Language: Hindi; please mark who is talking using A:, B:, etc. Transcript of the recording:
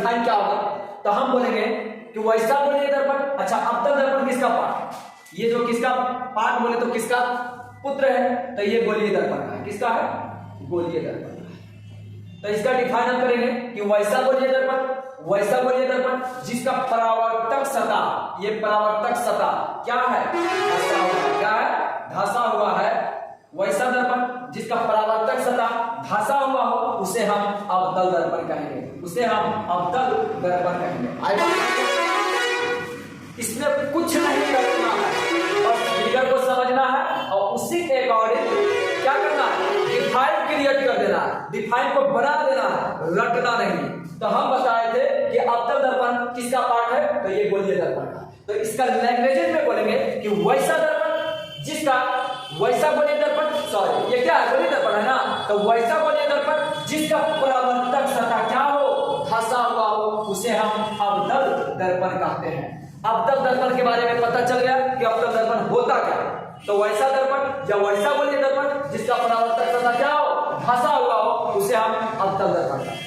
A: डिफाइन क्या होगा, तो हम बोलेंगे कि वैसा गोलीय दर्पण। अच्छा, अवतल दर्पण किसका पार्ट, ये जो किसका पार्ट बोले तो किसका पुत्र है, तो ये गोलीय दर्पण का है। किसका है, गोलीय दर्पण का। तो इसका डिफाइन हम करेंगे कि वैसा गोलीय दर्पण, वैसा गोलीय दर्पण जिसका परावर्तक सतह, ये परावर्तक सतह क्या है, धंसा हुआ, क्या है, धंसा हुआ है। वैसा दर्पण जिसका परावर्तक सतह धंसा हुआ हो उसे हम अवतल दर्पण कहेंगे, उसे हम अवतल दर्पण कहेंगे। इसमें कुछ नहीं करना है, बस फिगर को समझना है और उसी के अकॉर्डिंग क्या करना है, डिफाइन क्रिएट कर देना है, डिफाइन को बना देना है, रटना नहीं। तो हम बताए थे कि अवतल दर्पण किसका पार्ट है, तो ये गोलीय दर्पण का। तो इसका लैंग्वेज में बोलेंगे कि वैसा दर्पण जिसका, वैसा गोलीय दर्पण, सॉरी ये क्या है, गोलीय दर्पण है ना, तो वैसा गोलीय दर्पण जिसका परावर्तक सतह क्या हो, धंसा हुआ हो, उसे हम अवतल दर्पण कहते हैं। अवतल दर्पण के बारे में पता चल गया कि अवतल दर्पण होता क्या है। तो वैसा दर्पण या वैसा गोलीय दर्पण जिसका परावर्तक सतह क्या हो, धंसा हुआ हो, उसे हम अवतल दर्पण कहते हैं।